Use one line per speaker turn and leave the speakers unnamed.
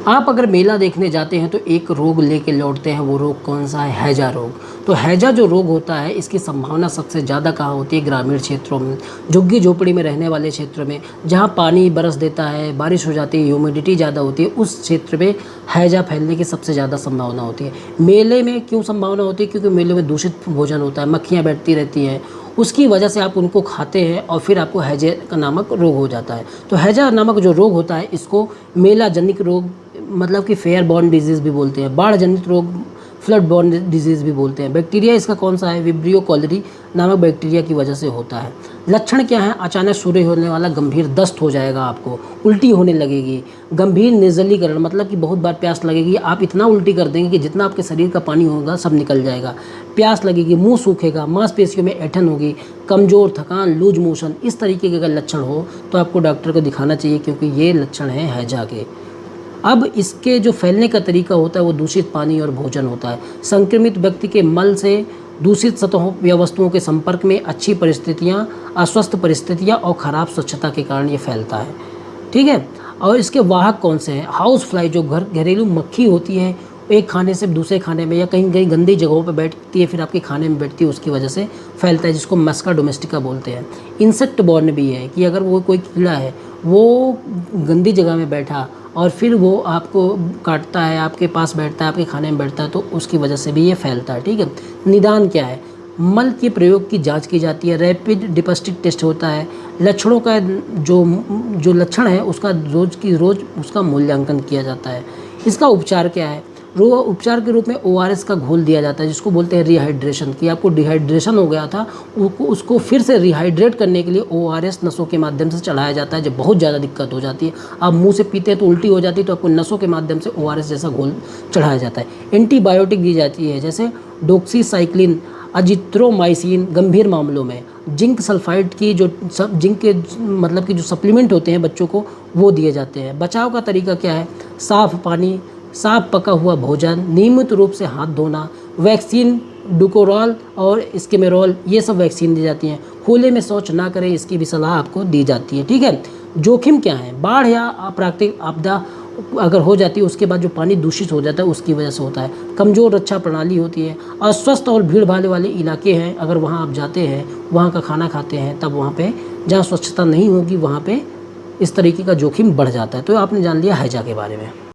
आप अगर मेला देखने जाते हैं तो एक रोग लेके लौटते हैं, वो रोग कौन सा है? हैजा रोग। तो हैजा जो रोग होता है, इसकी संभावना सबसे ज़्यादा कहाँ होती है? ग्रामीण क्षेत्रों में, झुग्गी झोपड़ी में रहने वाले क्षेत्रों में, जहाँ पानी बरस देता है, बारिश हो जाती है, ह्यूमिडिटी ज़्यादा होती है, उस क्षेत्र में हैजा फैलने की सबसे ज़्यादा संभावना होती है। मेले में क्यों संभावना होती है? क्योंकि मेले में दूषित भोजन होता है, मक्खियाँ बैठती रहती हैं, उसकी वजह से आप उनको खाते हैं और फिर आपको हैजे का नामक रोग हो जाता है। तो हैजा नामक जो रोग होता है, इसको मेला जनित रोग मतलब कि फेयर बॉर्न डिजीज़ भी बोलते हैं, बाढ़ जनित रोग फ्लड बॉर्न डिजीज़ भी बोलते हैं। बैक्टीरिया इसका कौन सा है? विब्रियो कॉलेरी नामक बैक्टीरिया की वजह से होता है। लक्षण क्या है? अचानक शुरू होने वाला गंभीर दस्त हो जाएगा, आपको उल्टी होने लगेगी, गंभीर निर्जलीकरण मतलब कि बहुत बार प्यास लगेगी, आप इतना उल्टी कर देंगे कि जितना आपके शरीर का पानी होगा सब निकल जाएगा, प्यास लगेगी, मुंह सूखेगा, मांसपेशियों में ऐंठन होगी, कमज़ोर, थकान, लूज मोशन, इस तरीके के अगर लक्षण हो तो आपको डॉक्टर को दिखाना चाहिए, क्योंकि ये लक्षण हैं हैजा के। अब इसके जो फैलने का तरीका होता है वो दूषित पानी और भोजन होता है। संक्रमित व्यक्ति के मल से दूषित सतहों या वस्तुओं के संपर्क में अच्छी परिस्थितियाँ, अस्वस्थ परिस्थितियाँ और ख़राब स्वच्छता के कारण ये फैलता है। ठीक है। और इसके वाहक कौन से हैं? हाउस फ्लाई जो घरेलू मक्खी होती है, एक खाने से दूसरे खाने में या कहीं कहीं गंदी जगहों पर बैठती है, फिर आपके खाने में बैठती है, उसकी वजह से फैलता है, जिसको मस्का डोमेस्टिका बोलते हैं। इंसेक्ट बॉर्न भी है कि अगर वो कोई कीड़ा है, वो गंदी जगह में बैठा और फिर वो आपको काटता है, आपके पास बैठता है, आपके खाने में बैठता है, तो उसकी वजह से भी ये फैलता है। ठीक है। निदान क्या है? मल के प्रयोग की जांच की जाती है, रैपिड डिपस्टिक टेस्ट होता है, लक्षणों का जो लक्षण है उसका रोज़ उसका मूल्यांकन किया जाता है। इसका उपचार क्या है? उपचार के रूप में ORS का घोल दिया जाता है, जिसको बोलते हैं रिहाइड्रेशन, कि आपको डिहाइड्रेशन हो गया था, उसको फिर से रिहाइड्रेट करने के लिए ORS नसों के माध्यम से चढ़ाया जाता है। जब बहुत ज़्यादा दिक्कत हो जाती है, आप मुंह से पीते हैं तो उल्टी हो जाती है, तो आपको नसों के माध्यम से ORS जैसा घोल चढ़ाया जाता है। एंटीबायोटिक दी जाती है, जैसे डोक्सीसाइक्लिन, अजिथ्रोमाइसिन गंभीर मामलों में, जिंक सल्फाइड की जिंक के मतलब कि जो सप्लीमेंट होते हैं बच्चों को, वो दिए जाते हैं। बचाव का तरीका क्या है? साफ़ पानी, साफ पका हुआ भोजन, नियमित रूप से हाथ धोना, वैक्सीन डुकोरॉल और स्केमेरोल, ये सब वैक्सीन दी जाती हैं। खुले में शौच ना करें, इसकी भी सलाह आपको दी जाती है। ठीक है। जोखिम क्या है? बाढ़ या प्राकृतिक आपदा अगर हो जाती है, उसके बाद जो पानी दूषित हो जाता है उसकी वजह से होता है। कमज़ोर रक्षा प्रणाली होती है, अस्वस्थ और भीड़ भाड़ वाले इलाके हैं, अगर वहाँ आप जाते हैं, वहाँ का खाना खाते हैं, तब वहाँ पे जहाँ स्वच्छता नहीं होगी वहाँ पे इस तरीके का जोखिम बढ़ जाता है। तो आपने जान लिया हैजा के बारे में।